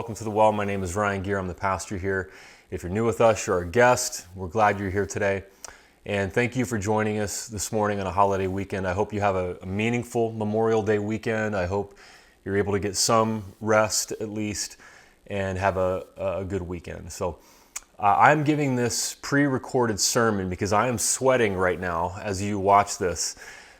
Welcome to The Well. My name is Ryan Gear. I'm the pastor here. If you're new with us, you're our guest. We're glad you're here today. And thank you for joining us this morning on a holiday weekend. I hope you have a meaningful Memorial Day weekend. I hope you're able to get some rest at least and have a good weekend. So I'm giving this pre-recorded sermon because I am sweating right now as you watch this.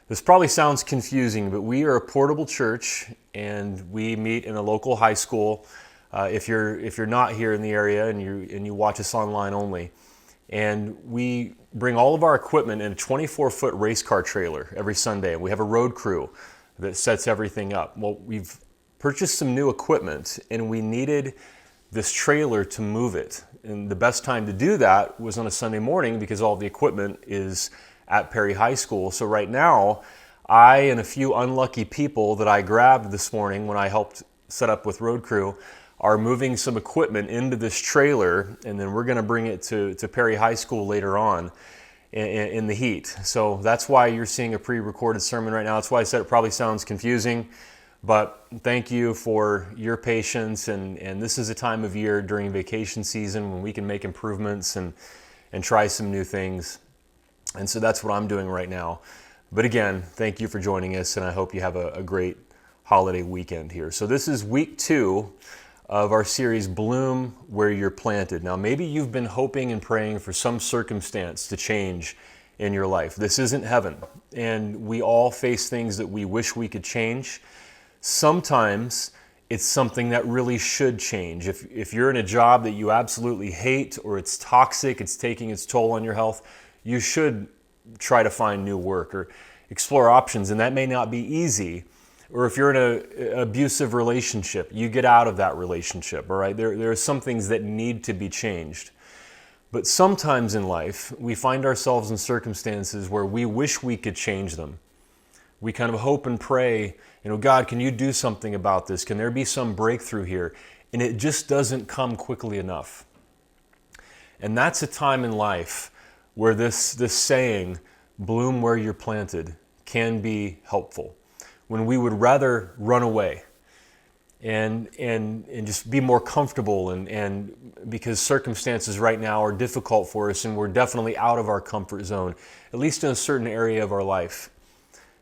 This probably sounds confusing, but we are a portable church and we meet in a local high school. If you're not here in the area and you watch us online only, and we bring all of our equipment in a 24-foot race car trailer every Sunday, and we have a road crew that sets everything up. Well, we've purchased some new equipment and we needed this trailer to move it, and the best time to do that was on a Sunday morning because all the equipment is at Perry High School. So right now, I and a few unlucky people that I grabbed this morning when I helped set up with road crew are moving some equipment into this trailer, and then we're going to bring it to Perry High School later on in the heat. So that's why you're seeing a pre-recorded sermon right now. That's why I said it probably sounds confusing, but thank you for your patience. And this is a time of year during vacation season when we can make improvements and try some new things. And so that's what I'm doing right now. But again, thank you for joining us, and I hope you have a great holiday weekend here. So this is week 2 of our series, Bloom Where You're Planted. Now, maybe you've been hoping and praying for some circumstance to change in your life. This isn't heaven, and we all face things that we wish we could change. Sometimes it's something that really should change. If you're in a job that you absolutely hate, or it's toxic, it's taking its toll on your health, you should try to find new work or explore options, and that may not be easy. Or if you're in an abusive relationship, you get out of that relationship, all right? There are some things that need to be changed. But sometimes in life, we find ourselves in circumstances where we wish we could change them. We kind of hope and pray, God, can you do something about this? Can there be some breakthrough here? And it just doesn't come quickly enough. And that's a time in life where this saying, bloom where you're planted, can be helpful. When we would rather run away and just be more comfortable and because circumstances right now are difficult for us and we're definitely out of our comfort zone, at least in a certain area of our life.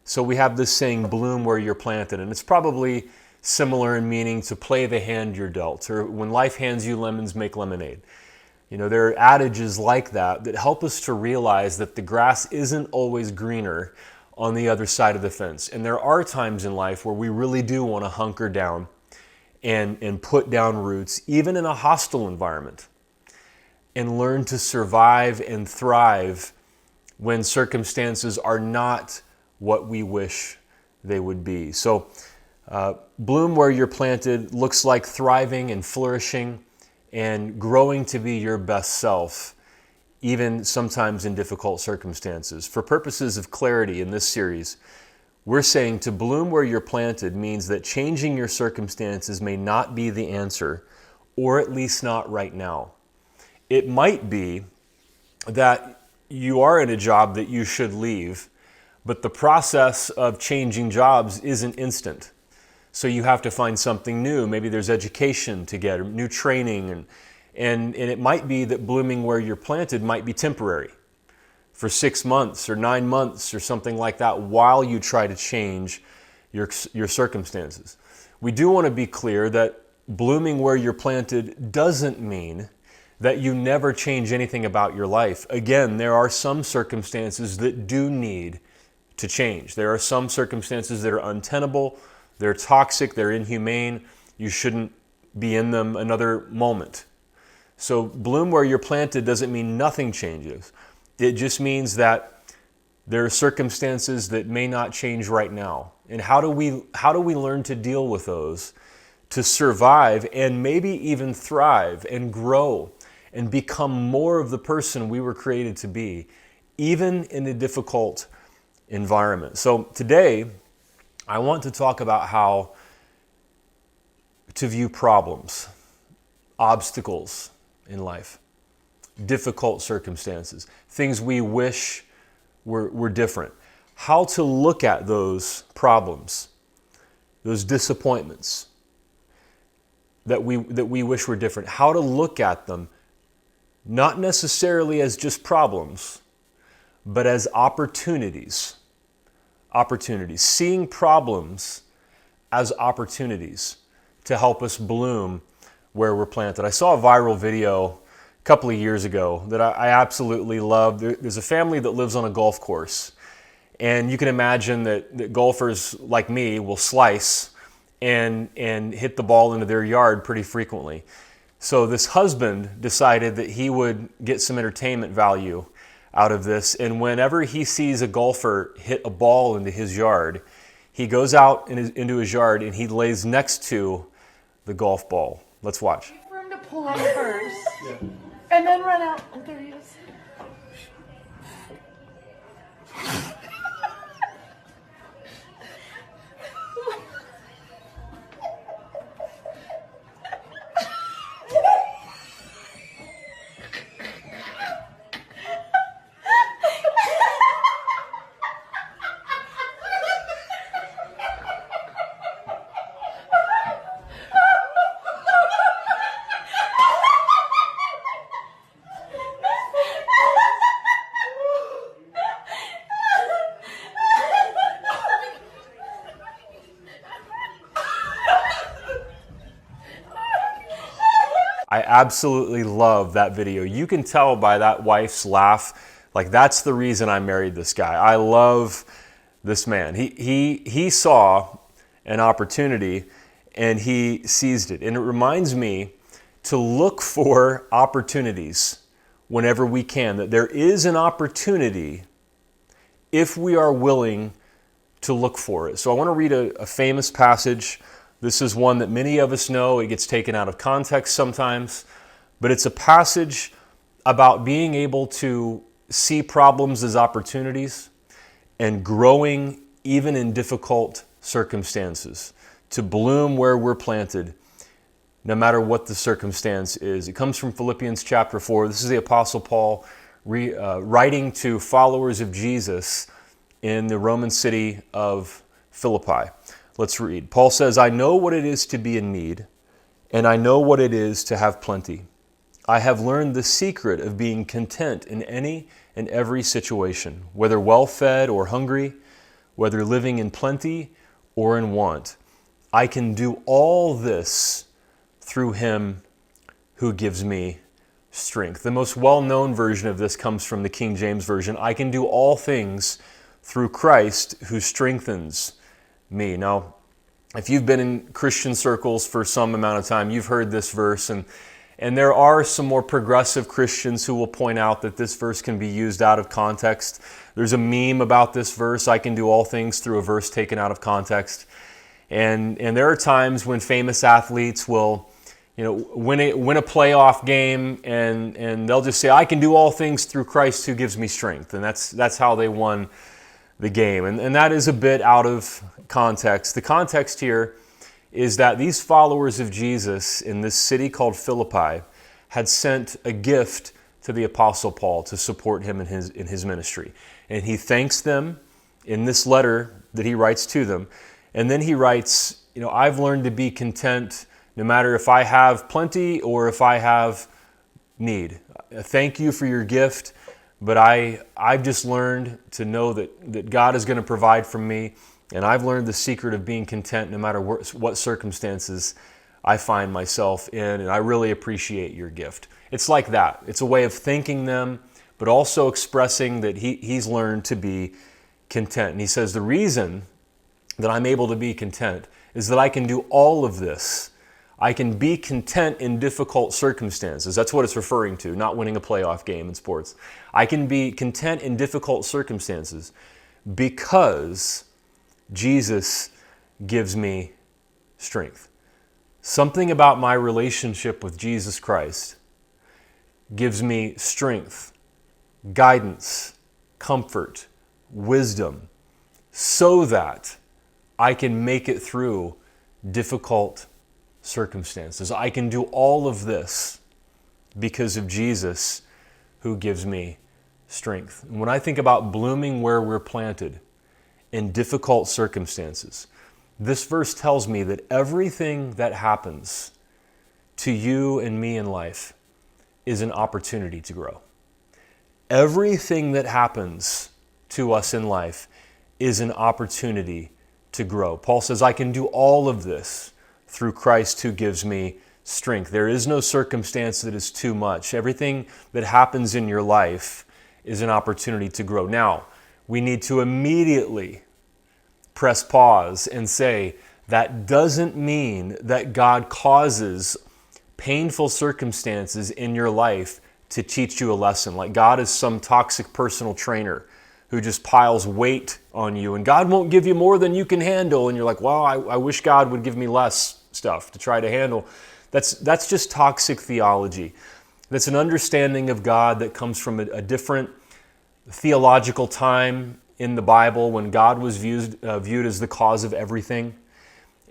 So we have this saying, bloom where you're planted, and it's probably similar in meaning to play the hand you're dealt, or when life hands you lemons, make lemonade. There are adages like that help us to realize that the grass isn't always greener on the other side of the fence. And there are times in life where we really do want to hunker down and put down roots, even in a hostile environment, and learn to survive and thrive when circumstances are not what we wish they would be. So bloom where you're planted looks like thriving and flourishing and growing to be your best self, even sometimes in difficult circumstances. For purposes of clarity in this series, we're saying to bloom where you're planted means that changing your circumstances may not be the answer, or at least not right now. It might be that you are in a job that you should leave, but the process of changing jobs isn't instant. So you have to find something new. Maybe there's education to get, or new training, and it might be that blooming where you're planted might be temporary for 6 months or 9 months or something like that while you try to change your circumstances. We do want to be clear that blooming where you're planted doesn't mean that you never change anything about your life. Again, there are some circumstances that do need to change. There are some circumstances that are untenable. They're toxic, they're inhumane, you shouldn't be in them another moment. So bloom where you're planted doesn't mean nothing changes. It just means that there are circumstances that may not change right now. And how do we learn to deal with those to survive and maybe even thrive and grow and become more of the person we were created to be, even in a difficult environment? So today, I want to talk about how to view problems, obstacles in life, difficult circumstances, things we wish were different. How to look at those problems, those disappointments, that we wish were different. How to look at them, not necessarily as just problems, but as opportunities. Opportunities. Seeing problems as opportunities to help us bloom where we're planted. I saw a viral video a couple of years ago that I absolutely loved. There's a family that lives on a golf course. And you can imagine that golfers like me will slice and hit the ball into their yard pretty frequently. So this husband decided that he would get some entertainment value out of this. And whenever he sees a golfer hit a ball into his yard, he goes out into his yard and he lays next to the golf ball. Let's watch. Wait for him to pull out first, and then run out. Oh, there he is. I absolutely love that video. You can tell by that wife's laugh, like that's the reason I married this guy. I love this man. He saw an opportunity and he seized it. And it reminds me to look for opportunities whenever we can, that there is an opportunity if we are willing to look for it. So I want to read a famous passage. This is one that many of us know. It gets taken out of context sometimes, but it's a passage about being able to see problems as opportunities and growing even in difficult circumstances, to bloom where we're planted, no matter what the circumstance is. It comes from Philippians chapter 4. This is the Apostle Paul writing to followers of Jesus in the Roman city of Philippi. Let's read. Paul says, I know what it is to be in need, and I know what it is to have plenty. I have learned the secret of being content in any and every situation, whether well-fed or hungry, whether living in plenty or in want. I can do all this through him who gives me strength. The most well-known version of this comes from the King James Version. I can do all things through Christ who strengthens me. Now, if you've been in Christian circles for some amount of time, you've heard this verse, and there are some more progressive Christians who will point out that this verse can be used out of context. There's a meme about this verse, I can do all things through a verse taken out of context. And there are times when famous athletes will, win a playoff game and they'll just say, I can do all things through Christ who gives me strength. And that's how they won the game. And that is a bit out of context. The context here is that these followers of Jesus in this city called Philippi had sent a gift to the Apostle Paul to support him in his ministry. And he thanks them in this letter that he writes to them. And then he writes, I've learned to be content no matter if I have plenty or if I have need. Thank you for your gift. But I've just learned to know that God is going to provide for me, and I've learned the secret of being content no matter what circumstances I find myself in, and I really appreciate your gift. It's like that. It's a way of thanking them, but also expressing that he's learned to be content. And he says, the reason that I'm able to be content is that I can do all of this. I can be content in difficult circumstances. That's what it's referring to, not winning a playoff game in sports. I can be content in difficult circumstances because Jesus gives me strength. Something about my relationship with Jesus Christ gives me strength, guidance, comfort, wisdom, so that I can make it through difficult circumstances. I can do all of this because of Jesus who gives me strength. And when I think about blooming where we're planted in difficult circumstances, this verse tells me that everything that happens to you and me in life is an opportunity to grow. Everything that happens to us in life is an opportunity to grow. Paul says, I can do all of this through Christ who gives me strength. There is no circumstance that is too much. Everything that happens in your life is an opportunity to grow. Now, we need to immediately press pause and say, that doesn't mean that God causes painful circumstances in your life to teach you a lesson. Like God is some toxic personal trainer who just piles weight on you, and God won't give you more than you can handle. And you're like, well, I wish God would give me less stuff to try to handle. That's just toxic theology. That's an understanding of God that comes from a different theological time in the Bible when God was viewed as the cause of everything.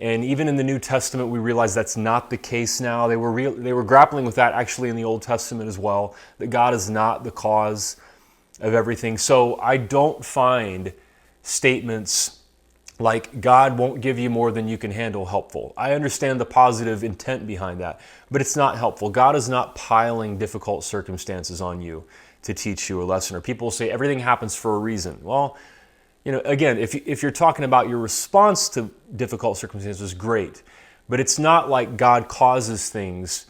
And even in the New Testament, we realize that's not the case now. They were grappling with that actually in the Old Testament as well, that God is not the cause of everything. So I don't find statements like God won't give you more than you can handle helpful. I understand the positive intent behind that, but it's not helpful. God is not piling difficult circumstances on you to teach you a lesson. Or people say everything happens for a reason. Well, again, if you're talking about your response to difficult circumstances, great. But it's not like God causes things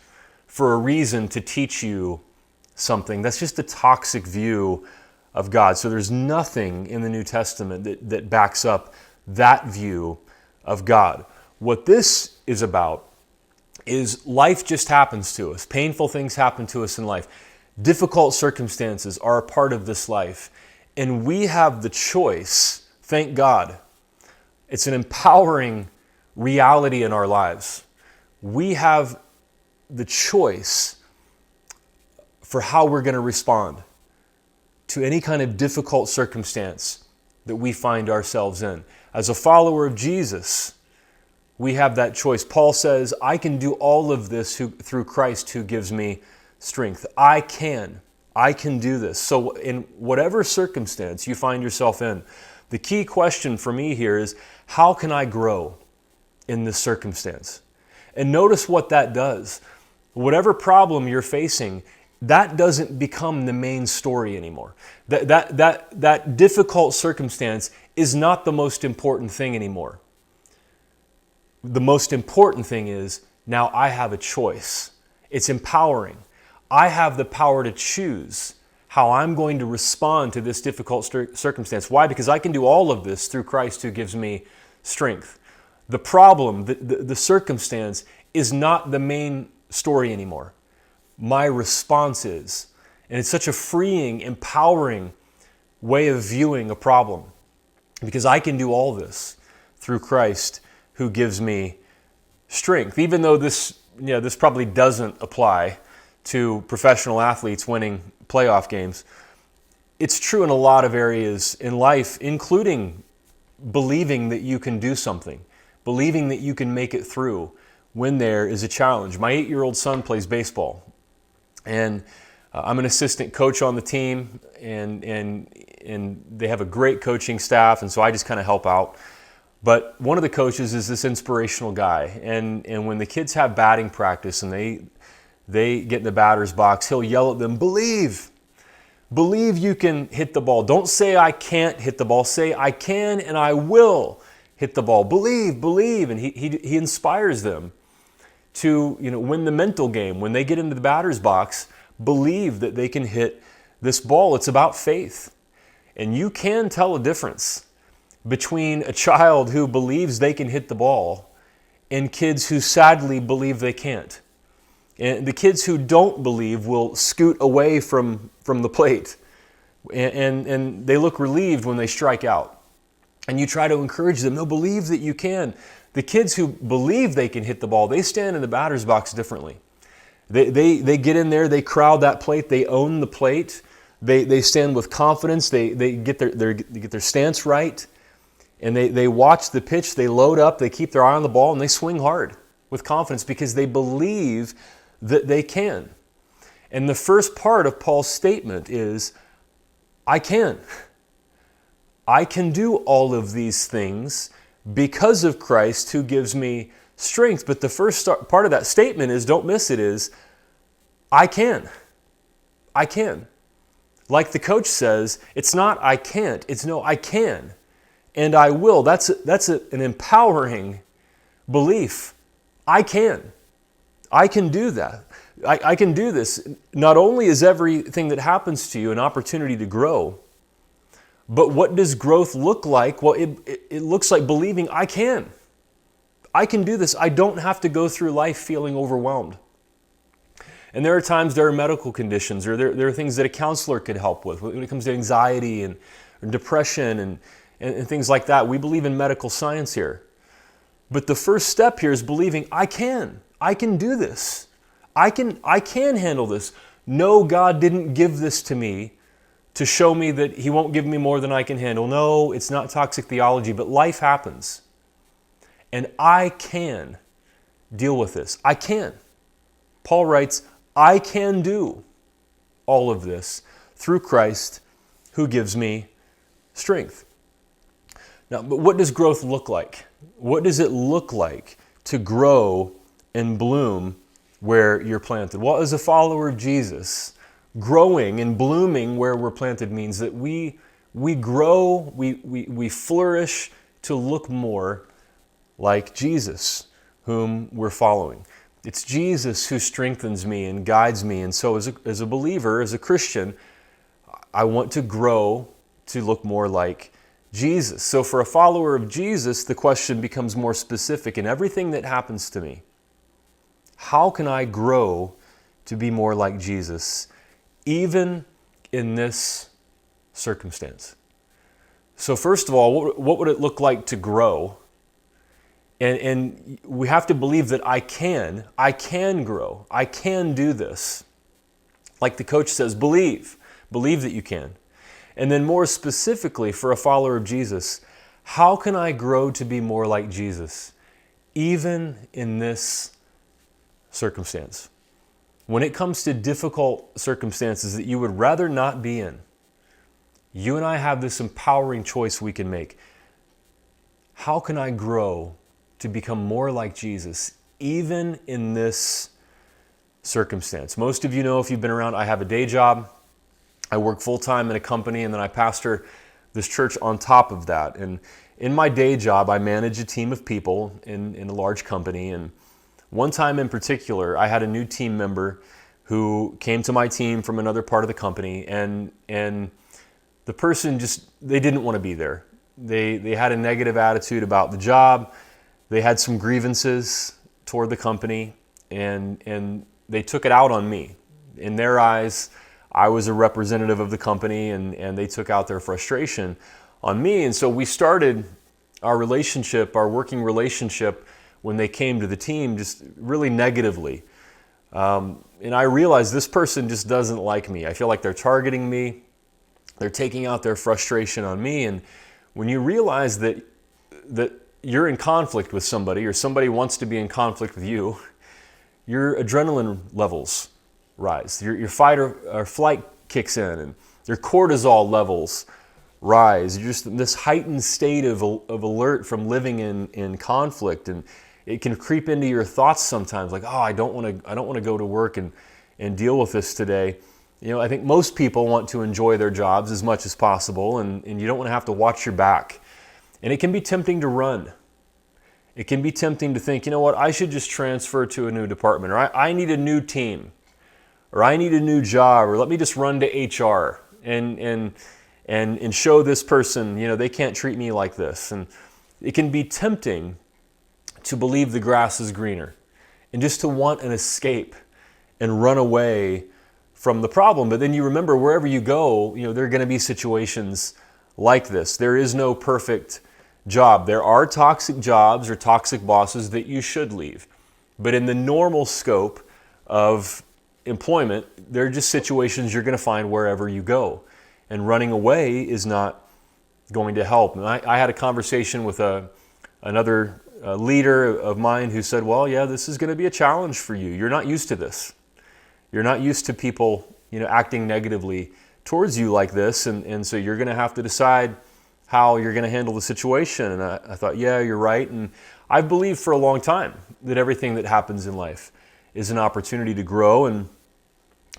for a reason to teach you something. That's just a toxic view of God. So there's nothing in the New Testament that backs up that view of God. What this is about is life just happens to us. Painful things happen to us in life. Difficult circumstances are a part of this life. And we have the choice, thank God. It's an empowering reality in our lives. We have the choice for how we're going to respond to any kind of difficult circumstance that we find ourselves in. As a follower of Jesus, we have that choice. Paul says, I can do all of this through Christ who gives me strength. I can do this. So in whatever circumstance you find yourself in, the key question for me here is, how can I grow in this circumstance? And notice what that does. Whatever problem you're facing, that doesn't become the main story anymore. That difficult circumstance is not the most important thing anymore. The most important thing is, now I have a choice. It's empowering. I have the power to choose how I'm going to respond to this difficult circumstance. Why? Because I can do all of this through Christ who gives me strength. The problem, the circumstance, is not the main story anymore. My response is. And it's such a freeing, empowering way of viewing a problem, because I can do all this through Christ who gives me strength. Even though this probably doesn't apply to professional athletes winning playoff games, it's true in a lot of areas in life, including believing that you can do something, believing that you can make it through when there is a challenge. My 8-year-old son plays baseball, and I'm an assistant coach on the team, and they have a great coaching staff, and so I just kind of help out. But one of the coaches is this inspirational guy, and when the kids have batting practice and they get in the batter's box, he'll yell at them, believe you can hit the ball. Don't say I can't hit the ball. Say I can and I will hit the ball. Believe. And he inspires them to win the mental game. When they get into the batter's box, believe that they can hit this ball. It's about faith. And you can tell a difference between a child who believes they can hit the ball and kids who sadly believe they can't. And the kids who don't believe will scoot away from the plate. And they look relieved when they strike out. And you try to encourage them, no, believe that you can. The kids who believe they can hit the ball, they stand in the batter's box differently. They get in there, they crowd that plate, they own the plate. They stand with confidence, they get their stance right. And they watch the pitch, they load up, they keep their eye on the ball, and they swing hard with confidence because they believe that they can. And the first part of Paul's statement is, I can. I can do all of these things because of Christ who gives me strength. But the first part of that statement is, don't miss it, is I can. I can. Like the coach says, it's not I can't, it's no, I can. And I will. That's an empowering belief. I can. I can do that. I can do this. Not only is everything that happens to you an opportunity to grow, but what does growth look like? Well, it looks like believing I can. I can do this. I don't have to go through life feeling overwhelmed. And there are times there are medical conditions, or there are things that a counselor could help with when it comes to anxiety and depression and things like that. We believe in medical science here. But the first step here is believing I can. I can do this. I can handle this. No, God didn't give this to me to show me that He won't give me more than I can handle. No, it's not toxic theology, but life happens. And I can deal with this. I can. Paul writes, I can do all of this through Christ who gives me strength. Now, but what does growth look like? What does it look like to grow and bloom where you're planted? Well, as a follower of Jesus, growing and blooming where we're planted means that we grow, we flourish to look more like Jesus, whom we're following. It's Jesus who strengthens me and guides me. And so as a believer, as a Christian, I want to grow to look more like Jesus. So for a follower of Jesus, the question becomes more specific in everything that happens to me. How can I grow to be more like Jesus, even in this circumstance? So first of all, what would it look like to grow? And we have to believe that I can grow. I can do this. Like the coach says, believe that you can. And then more specifically for a follower of Jesus, how can I grow to be more like Jesus, even in this circumstance? When it comes to difficult circumstances that you would rather not be in, you and I have this empowering choice we can make. How can I grow to become more like Jesus, even in this circumstance? Most of you know, if you've been around, I have a day job. I work full-time in a company, and then I pastor this church on top of that. And in my day job, I manage a team of people in a large company. And one time in particular, I had a new team member who came to my team from another part of the company, and the person they didn't want to be there. They had a negative attitude about the job. They had some grievances toward the company, and they took it out on me. In their eyes, I was a representative of the company, and they took out their frustration on me. And so we started our relationship, our working relationship, when they came to the team, just really negatively. And I realized this person just doesn't like me. I feel like they're targeting me. They're taking out their frustration on me. And when you realize that you're in conflict with somebody, or somebody wants to be in conflict with you, your adrenaline levels rise. Your fight or flight kicks in, and your cortisol levels rise. You're just in this heightened state of alert from living in conflict, and it can creep into your thoughts sometimes, like, oh, I don't want to go to work and deal with this today. You know, I think most people want to enjoy their jobs as much as possible, and you don't want to have to watch your back. And it can be tempting to run. It can be tempting to think, you know what, I should just transfer to a new department, or I need a new team, or I need a new job, or let me just run to HR and show this person, you know, they can't treat me like this. And it can be tempting to believe the grass is greener and just to want an escape and run away from the problem. But then you remember, wherever you go, you know, there are going to be situations like this. There is no perfect job. There are toxic jobs or toxic bosses that you should leave. But in the normal scope of employment, there are just situations you're going to find wherever you go. And running away is not going to help. And I had a conversation with another leader of mine who said, well, yeah, this is going to be a challenge for you. You're not used to this. You're not used to people, you know, acting negatively towards you like this. And so you're going to have to decide how you're going to handle the situation. And I thought, yeah, you're right. And I've believed for a long time that everything that happens in life is an opportunity to grow, and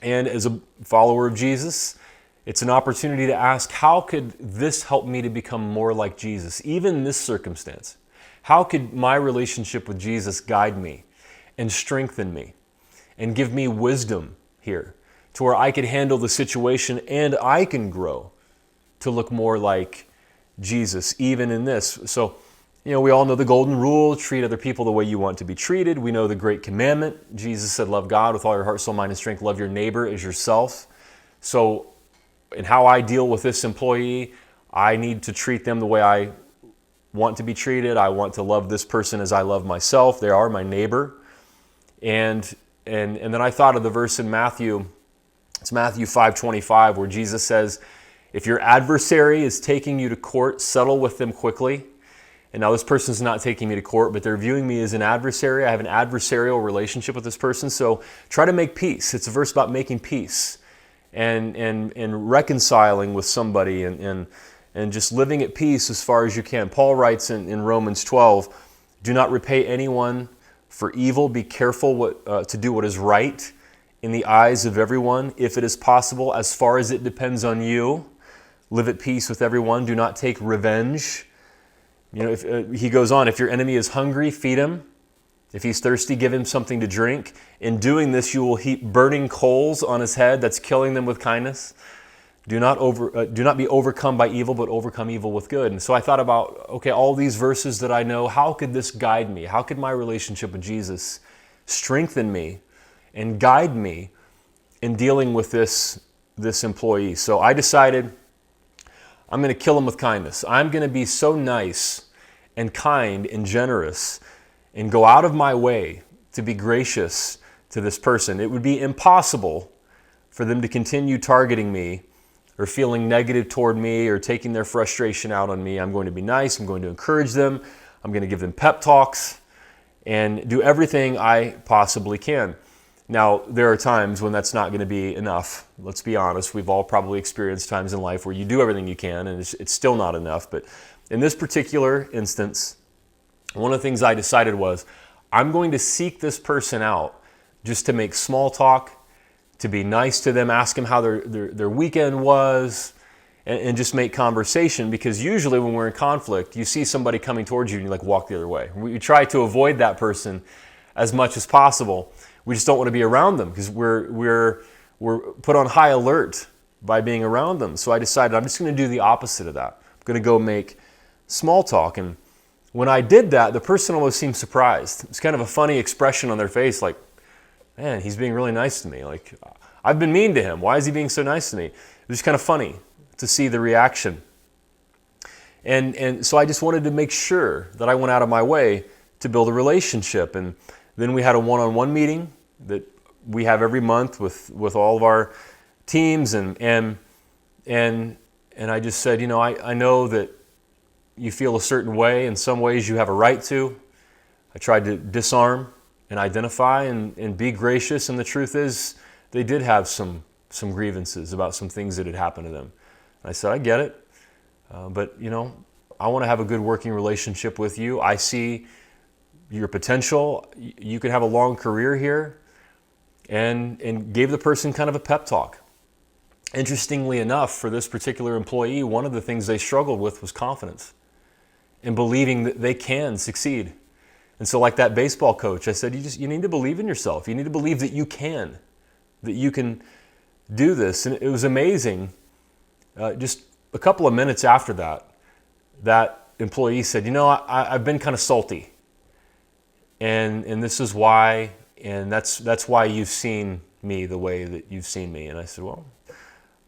as a follower of Jesus, it's an opportunity to ask, how could this help me to become more like Jesus, even in this circumstance? How could my relationship with Jesus guide me and strengthen me and give me wisdom here to where I could handle the situation and I can grow to look more like Jesus, even in this? So, we all know the golden rule: treat other people the way you want to be treated. We know the great commandment. Jesus said, love God with all your heart, soul, mind, and strength. Love your neighbor as yourself. So, in how I deal with this employee, I need to treat them the way I want to be treated. I want to love this person as I love myself. They are my neighbor. And then I thought of the verse in Matthew. It's Matthew 5:25, where Jesus says, if your adversary is taking you to court, settle with them quickly. And now this person's not taking me to court, but they're viewing me as an adversary. I have an adversarial relationship with this person, so try to make peace. It's a verse about making peace and reconciling with somebody and just living at peace as far as you can. Paul writes in Romans 12, do not repay anyone for evil. Be careful to do what is right in the eyes of everyone. If it is possible, as far as it depends on you, live at peace with everyone. Do not take revenge. He goes on, if your enemy is hungry, feed him. If he's thirsty, give him something to drink. In doing this, you will heap burning coals on his head. That's killing them with kindness. Do not be overcome by evil, but overcome evil with good. And so I thought about, all these verses that I know, how could this guide me? How could my relationship with Jesus strengthen me and guide me in dealing with this employee? So I decided I'm going to kill him with kindness. I'm going to be so nice and kind and generous and go out of my way to be gracious to this person. It would be impossible for them to continue targeting me or feeling negative toward me or taking their frustration out on me. I'm going to be nice. I'm going to encourage them. I'm going to give them pep talks and do everything I possibly can. Now, there are times when that's not going to be enough. Let's be honest. We've all probably experienced times in life where you do everything you can and it's still not enough. But in this particular instance, one of the things I decided was I'm going to seek this person out just to make small talk, to be nice to them, ask them how their weekend was, and just make conversation. Because usually when we're in conflict, you see somebody coming towards you and you walk the other way. We try to avoid that person as much as possible. We just don't want to be around them because we're put on high alert by being around them. So I decided I'm just going to do the opposite of that. I'm going to go make small talk. And when I did that, the person almost seemed surprised. It's kind of a funny expression on their face, like, man, he's being really nice to me. Like, I've been mean to him. Why is he being so nice to me? It was kind of funny to see the reaction. And so I just wanted to make sure that I went out of my way to build a relationship. And then we had a one-on-one meeting that we have every month with all of our teams, and I just said, I know that you feel a certain way. In some ways you have a right to. I tried to disarm and identify and be gracious, and the truth is they did have some grievances about some things that had happened to them. And I said, I get it, but I want to have a good working relationship with you. I see your potential. You could have a long career here, and gave the person kind of a pep talk. Interestingly enough, for this particular employee, one of the things they struggled with was confidence and believing that they can succeed. And so like that baseball coach, I said, you need to believe in yourself. You need to believe that you can do this. And it was amazing. Just a couple of minutes after that employee said, I've been kind of salty. And this is why, and that's why you've seen me the way that you've seen me. And I said, well,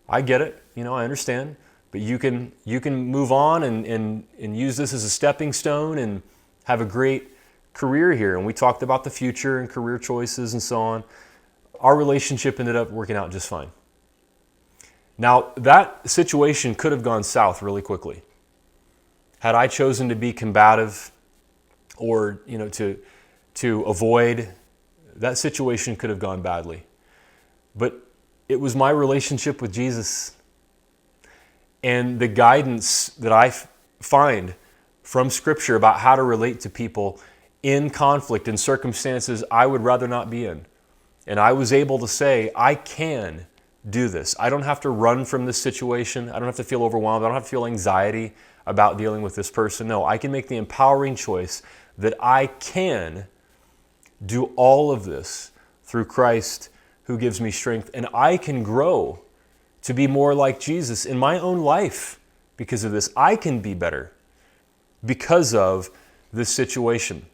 I get it, I understand, but you can move on and use this as a stepping stone and have a great career here. And we talked about the future and career choices and so on. Our relationship ended up working out just fine. Now, that situation could have gone south really quickly. Had I chosen to be combative or, to avoid, that situation could have gone badly. But it was my relationship with Jesus and the guidance that I find from Scripture about how to relate to people in conflict, in circumstances I would rather not be in. And I was able to say, I can do this. I don't have to run from this situation. I don't have to feel overwhelmed. I don't have to feel anxiety about dealing with this person. No, I can make the empowering choice that I can do all of this through Christ who gives me strength. And I can grow to be more like Jesus in my own life because of this. I can be better because of this situation.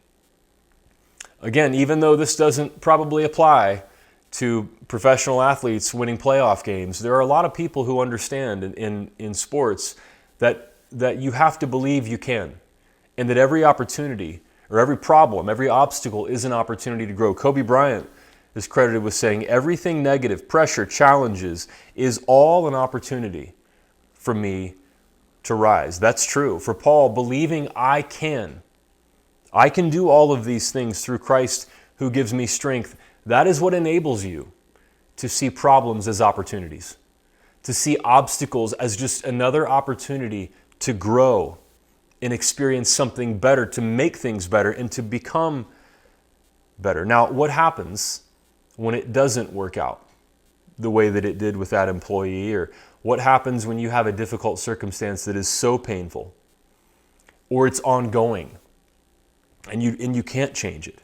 Again, even though this doesn't probably apply to professional athletes winning playoff games, there are a lot of people who understand in sports that you have to believe you can, and that every opportunity or every problem, every obstacle is an opportunity to grow. Kobe Bryant is credited with saying, everything negative, pressure, challenges is all an opportunity for me to rise. That's true. For Paul, believing I can do all of these things through Christ who gives me strength. That is what enables you to see problems as opportunities, to see obstacles as just another opportunity to grow and experience something better, to make things better, and to become better. Now, what happens when it doesn't work out the way that it did with that employee? Or what happens when you have a difficult circumstance that is so painful, or it's ongoing, and you can't change it?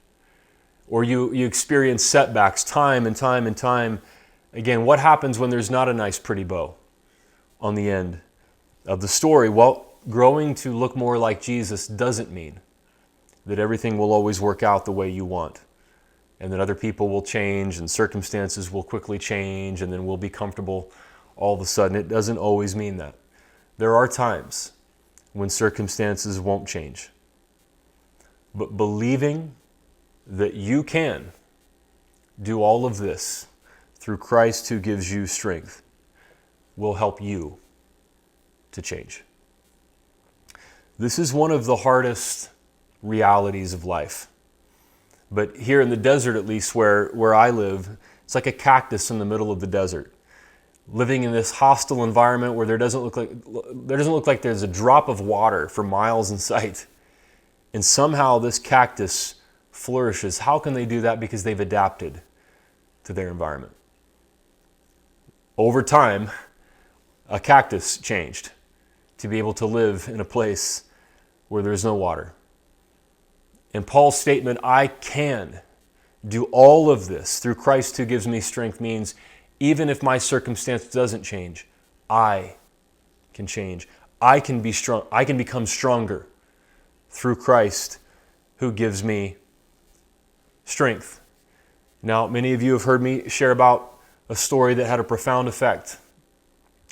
Or you experience setbacks time and time and time again. What happens when there's not a nice pretty bow on the end of the story? Well, growing to look more like Jesus doesn't mean that everything will always work out the way you want, and that other people will change and circumstances will quickly change and then we'll be comfortable all of a sudden. It doesn't always mean that. There are times when circumstances won't change. But believing that you can do all of this through Christ who gives you strength will help you to change. This is one of the hardest realities of life. But here in the desert, at least where I live, it's like a cactus in the middle of the desert, living in this hostile environment where there doesn't look like there's a drop of water for miles in sight. And somehow this cactus flourishes. How can they do that? Because they've adapted to their environment. Over time, a cactus changed to be able to live in a place where there's no water. And Paul's statement, I can do all of this through Christ who gives me strength, means even if my circumstance doesn't change, I can change. I can be strong. I can become stronger through Christ who gives me strength. Now, many of you have heard me share about a story that had a profound effect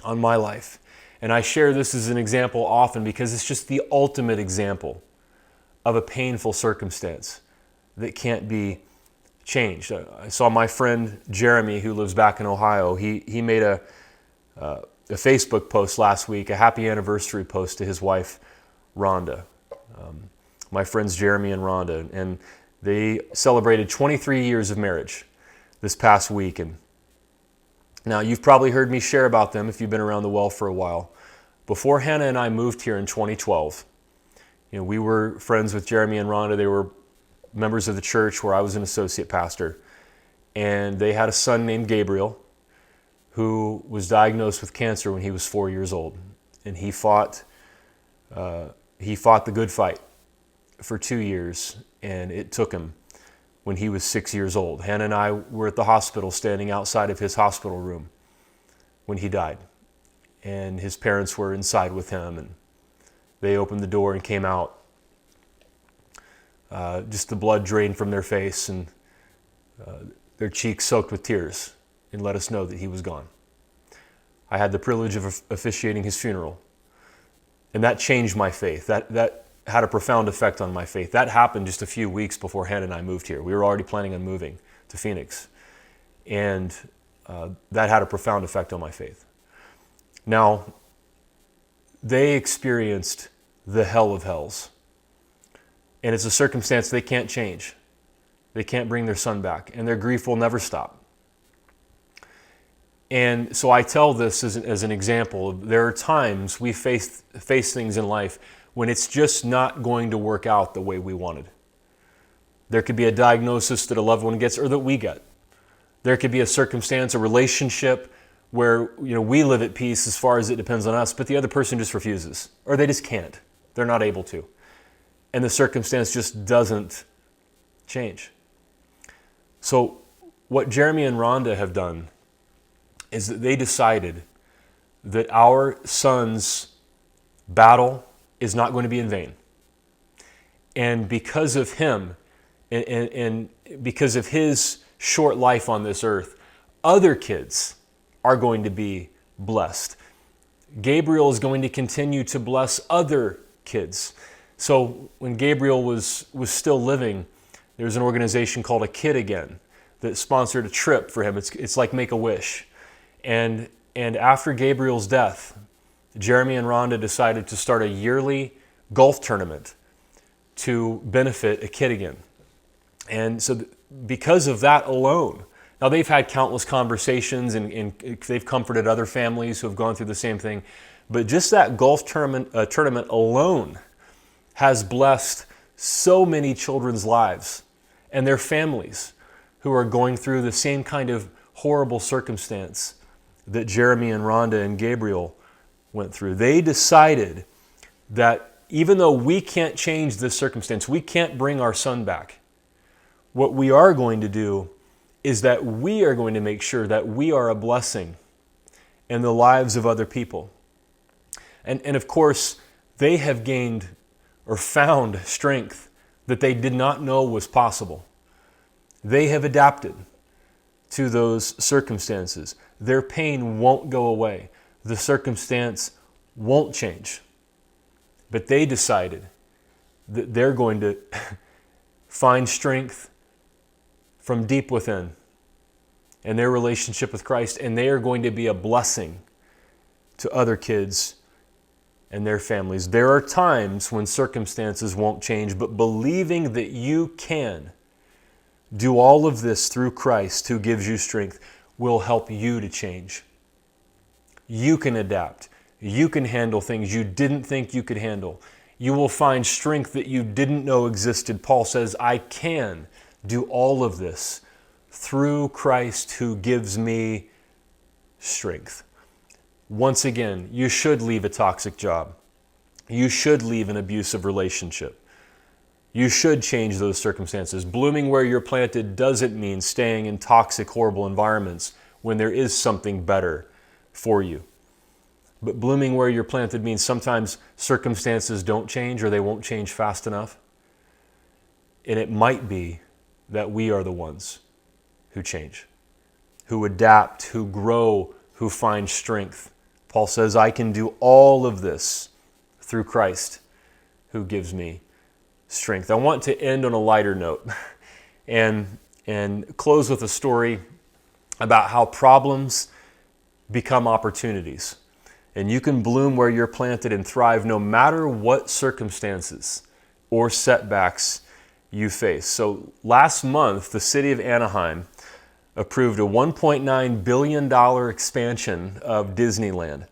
on my life. And I share this as an example often because it's just the ultimate example of a painful circumstance that can't be changed. I saw my friend Jeremy, who lives back in Ohio. He made a Facebook post last week, a happy anniversary post to his wife, Rhonda. My friends Jeremy and Rhonda, and they celebrated 23 years of marriage this past week. And now you've probably heard me share about them if you've been around the well for a while. Before Hannah and I moved here in 2012, we were friends with Jeremy and Rhonda. They were members of the church where I was an associate pastor. And they had a son named Gabriel who was diagnosed with cancer when he was 4 years old. And he fought the good fight for 2 years, and it took him when he was 6 years old. Hannah and I were at the hospital, standing outside of his hospital room when he died. And his parents were inside with him, and they opened the door and came out. Just the blood drained from their face, and their cheeks soaked with tears, and let us know that he was gone. I had the privilege of officiating his funeral, and that changed my faith. That had a profound effect on my faith. That happened just a few weeks before Hannah and I moved here. We were already planning on moving to Phoenix, and that had a profound effect on my faith. Now, they experienced the hell of hells, and it's a circumstance they can't change. They can't bring their son back, and their grief will never stop. And so I tell this as an example. There are times we face things in life when it's just not going to work out the way we wanted. There could be a diagnosis that a loved one gets or that we get. There could be a circumstance, a relationship where we live at peace as far as it depends on us, but the other person just refuses, or they just can't. They're not able to. And the circumstance just doesn't change. So what Jeremy and Rhonda have done is that they decided that our son's battle is not going to be in vain. And because of him, and because of his short life on this earth, other kids are going to be blessed. Gabriel is going to continue to bless other kids. So when Gabriel was still living, there was an organization called A Kid Again that sponsored a trip for him. It's like Make-A-Wish. And after Gabriel's death, Jeremy and Rhonda decided to start a yearly golf tournament to benefit A Kid Again. And so because of that alone, now they've had countless conversations and they've comforted other families who have gone through the same thing, but just that golf tournament alone has blessed so many children's lives and their families who are going through the same kind of horrible circumstance that Jeremy and Rhonda and Gabriel went through. They decided that even though we can't change this circumstance, we can't bring our son back, what we are going to do is that we are going to make sure that we are a blessing in the lives of other people. And of course, they have gained or found strength that they did not know was possible. They have adapted to those circumstances. Their pain won't go away. The circumstance won't change. But they decided that they're going to find strength from deep within in their relationship with Christ, and they are going to be a blessing to other kids and their families. There are times when circumstances won't change, but believing that you can do all of this through Christ who gives you strength will help you to change. You can adapt. You can handle things you didn't think you could handle. You will find strength that you didn't know existed. Paul says, I can do all of this through Christ who gives me strength. Once again, you should leave a toxic job. You should leave an abusive relationship. You should change those circumstances. Blooming where you're planted doesn't mean staying in toxic, horrible environments when there is something better for you. But blooming where you're planted means sometimes circumstances don't change or they won't change fast enough. And it might be that we are the ones who change, who adapt, who grow, who find strength. Paul says, I can do all of this through Christ who gives me strength. I want to end on a lighter note and close with a story about how problems become opportunities. And you can bloom where you're planted and thrive no matter what circumstances or setbacks you face. So last month, the city of Anaheim approved a $1.9 billion expansion of Disneyland.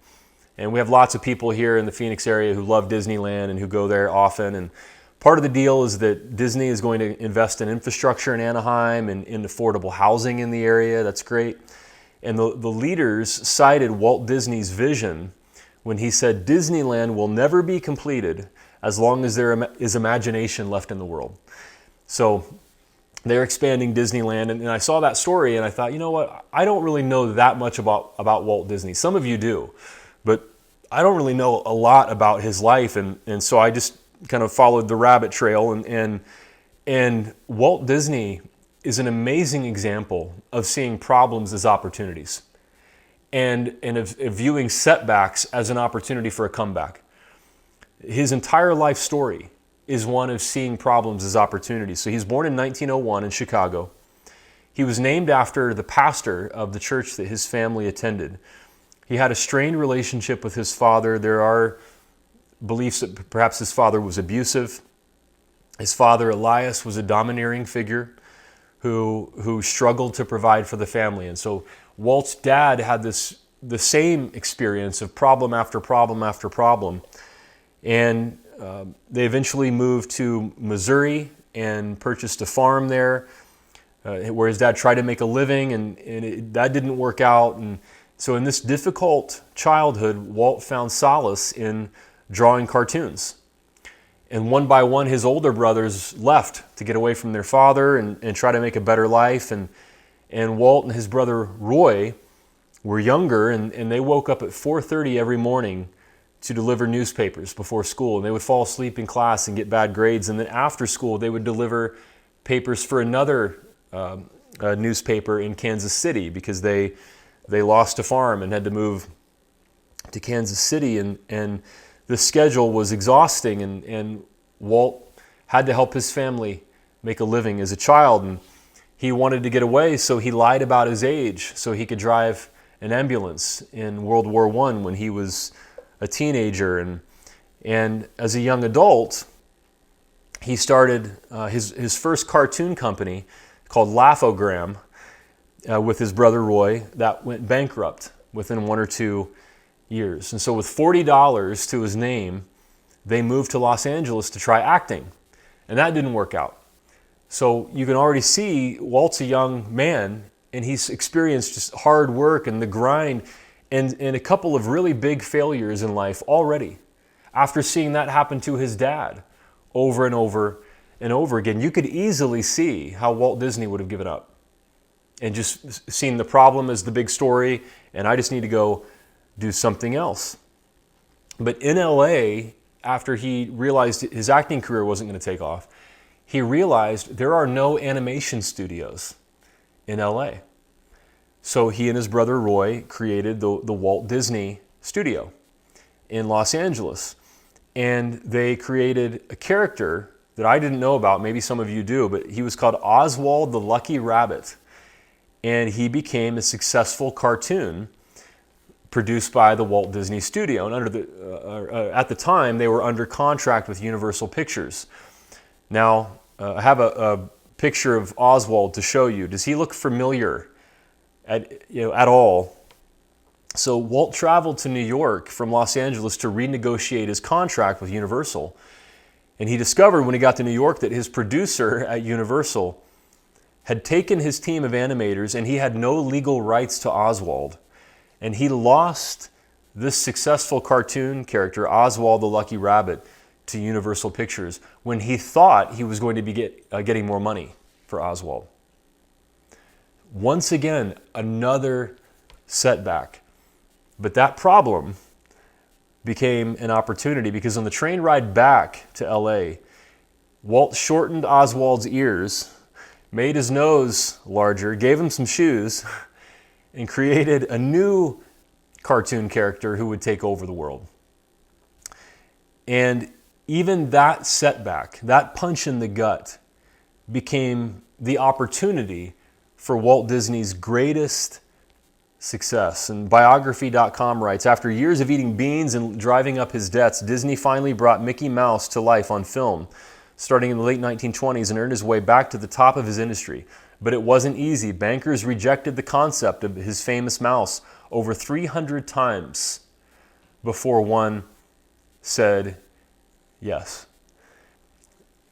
And we have lots of people here in the Phoenix area who love Disneyland and who go there often. And part of the deal is that Disney is going to invest in infrastructure in Anaheim and in affordable housing in the area. That's great. And the leaders cited Walt Disney's vision when he said, Disneyland will never be completed as long as there is imagination left in the world. So they're expanding Disneyland. And I saw that story and I thought, you know what? I don't really know that much about Walt Disney. Some of you do, but I don't really know a lot about his life. And so I just kind of followed the rabbit trail. And Walt Disney is an amazing example of seeing problems as opportunities and of viewing setbacks as an opportunity for a comeback. His entire life story is one of seeing problems as opportunities. So he's born in 1901 in Chicago. He was named after the pastor of the church that his family attended. He had a strained relationship with his father. There are beliefs that perhaps his father was abusive. His father, Elias, was a domineering figure who struggled to provide for the family. And so Walt's dad had the same experience of problem after problem after problem. And they eventually moved to Missouri and purchased a farm there where his dad tried to make a living, and that didn't work out. And so in this difficult childhood, Walt found solace in drawing cartoons. And one by one, his older brothers left to get away from their father and try to make a better life. And Walt and his brother Roy were younger, and they woke up at 4:30 every morning to deliver newspapers before school. And they would fall asleep in class and get bad grades. And then after school, they would deliver papers for another newspaper in Kansas City because they lost a farm and had to move to Kansas City. And the schedule was exhausting, and Walt had to help his family make a living as a child. And he wanted to get away, so he lied about his age so he could drive an ambulance in World War I when he was a teenager. And as a young adult, he started his first cartoon company called Laugh-O-Gram with his brother Roy that went bankrupt within 1 or 2 years. And so with $40 to his name, they moved to Los Angeles to try acting. And that didn't work out. So you can already see Walt's a young man, and he's experienced just hard work and the grind and a couple of really big failures in life already. After seeing that happen to his dad over and over and over again, you could easily see how Walt Disney would have given up and just seen the problem as the big story, and I just need to go do something else. But in LA, after he realized his acting career wasn't going to take off, he realized there are no animation studios in LA. So he and his brother Roy created the Walt Disney Studio in Los Angeles. And they created a character that I didn't know about, maybe some of you do, but he was called Oswald the Lucky Rabbit. And he became a successful cartoon produced by the Walt Disney Studio. And at the time, they were under contract with Universal Pictures. Now, I have a picture of Oswald to show you. Does he look familiar at all? So Walt traveled to New York from Los Angeles to renegotiate his contract with Universal. And he discovered when he got to New York that his producer at Universal had taken his team of animators, and he had no legal rights to Oswald. And he lost this successful cartoon character, Oswald the Lucky Rabbit, to Universal Pictures when he thought he was going to be getting more money for Oswald. Once again, another setback. But that problem became an opportunity because on the train ride back to LA, Walt shortened Oswald's ears, made his nose larger, gave him some shoes, and created a new cartoon character who would take over the world. And even that setback, that punch in the gut, became the opportunity for Walt Disney's greatest success. And biography.com writes, after years of eating beans and driving up his debts, Disney finally brought Mickey Mouse to life on film, starting in the late 1920s, and earned his way back to the top of his industry. But it wasn't easy. Bankers rejected the concept of his famous mouse over 300 times before one said yes.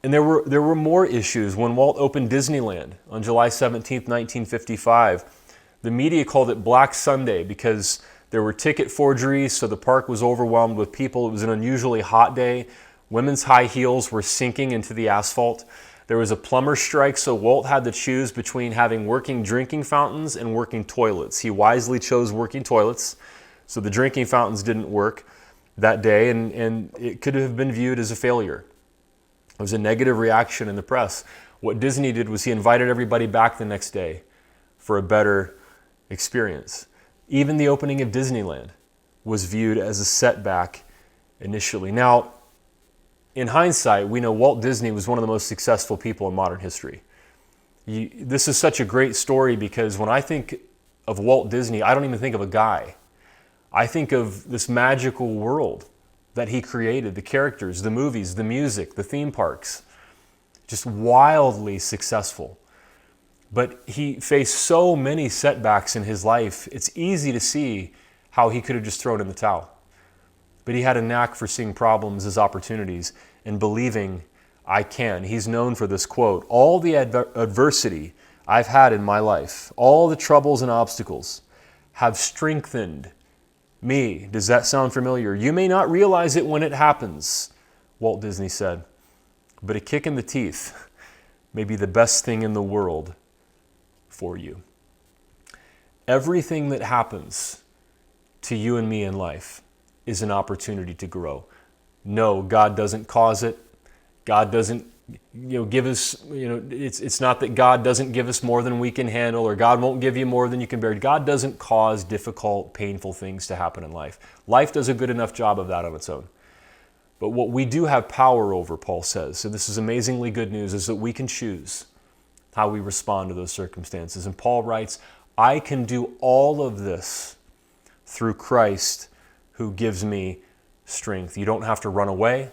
And there were more issues. When Walt opened Disneyland on July 17th, 1955, the media called it Black Sunday because there were ticket forgeries, so the park was overwhelmed with people. It was an unusually hot day. Women's high heels were sinking into the asphalt. There was a plumber strike, so Walt had to choose between having working drinking fountains and working toilets. He wisely chose working toilets, so the drinking fountains didn't work that day, and it could have been viewed as a failure. It was a negative reaction in the press. What Disney did was he invited everybody back the next day for a better experience. Even the opening of Disneyland was viewed as a setback initially. Now, in hindsight, we know Walt Disney was one of the most successful people in modern history. This is such a great story because when I think of Walt Disney, I don't even think of a guy. I think of this magical world that he created, the characters, the movies, the music, the theme parks. Just wildly successful. But he faced so many setbacks in his life, it's easy to see how he could have just thrown in the towel. But he had a knack for seeing problems as opportunities and believing I can. He's known for this quote. All the adversity I've had in my life, all the troubles and obstacles have strengthened me. Does that sound familiar? You may not realize it when it happens, Walt Disney said, but a kick in the teeth may be the best thing in the world for you. Everything that happens to you and me in life is an opportunity to grow. No, God doesn't cause it. God doesn't give us, it's not that God doesn't give us more than we can handle, or God won't give you more than you can bear. God doesn't cause difficult, painful things to happen in life. Life does a good enough job of that on its own. But what we do have power over, Paul says, so this is amazingly good news, is that we can choose how we respond to those circumstances. And Paul writes, I can do all of this through Christ who gives me strength. You don't have to run away.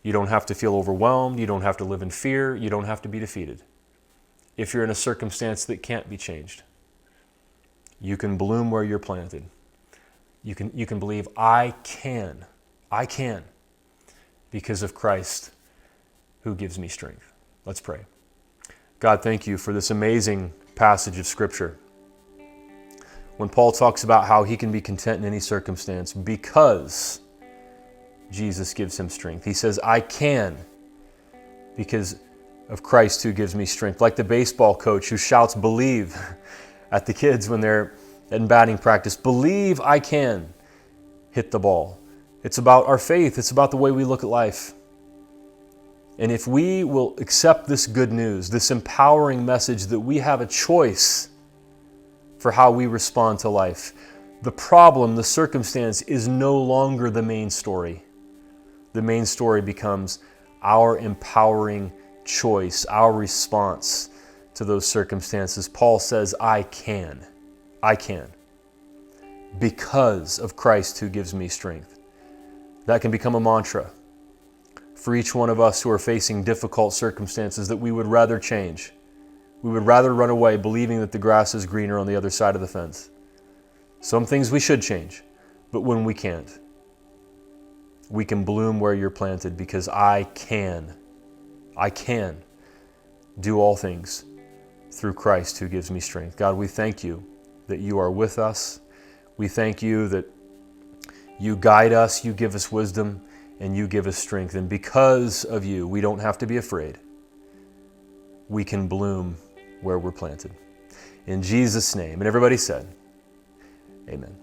You don't have to feel overwhelmed. You don't have to live in fear. You don't have to be defeated. If you're in a circumstance that can't be changed, you can bloom where you're planted. You can believe, I can, because of Christ who gives me strength. Let's pray. God, thank you for this amazing passage of Scripture. When Paul talks about how he can be content in any circumstance because Jesus gives him strength. He says, I can because of Christ who gives me strength. Like the baseball coach who shouts, believe, at the kids when they're in batting practice. Believe I can hit the ball. It's about our faith. It's about the way we look at life. And if we will accept this good news, this empowering message that we have a choice for how we respond to life, the problem, the circumstance is no longer the main story. The main story becomes our empowering choice, our response to those circumstances. Paul says, I can, because of Christ who gives me strength. That can become a mantra for each one of us who are facing difficult circumstances that we would rather change. We would rather run away believing that the grass is greener on the other side of the fence. Some things we should change, but when we can't, we can bloom where you're planted because I can do all things through Christ who gives me strength. God, we thank you that you are with us. We thank you that you guide us, you give us wisdom, and you give us strength. And because of you, we don't have to be afraid. We can bloom where we're planted. In Jesus' name. And everybody said, amen.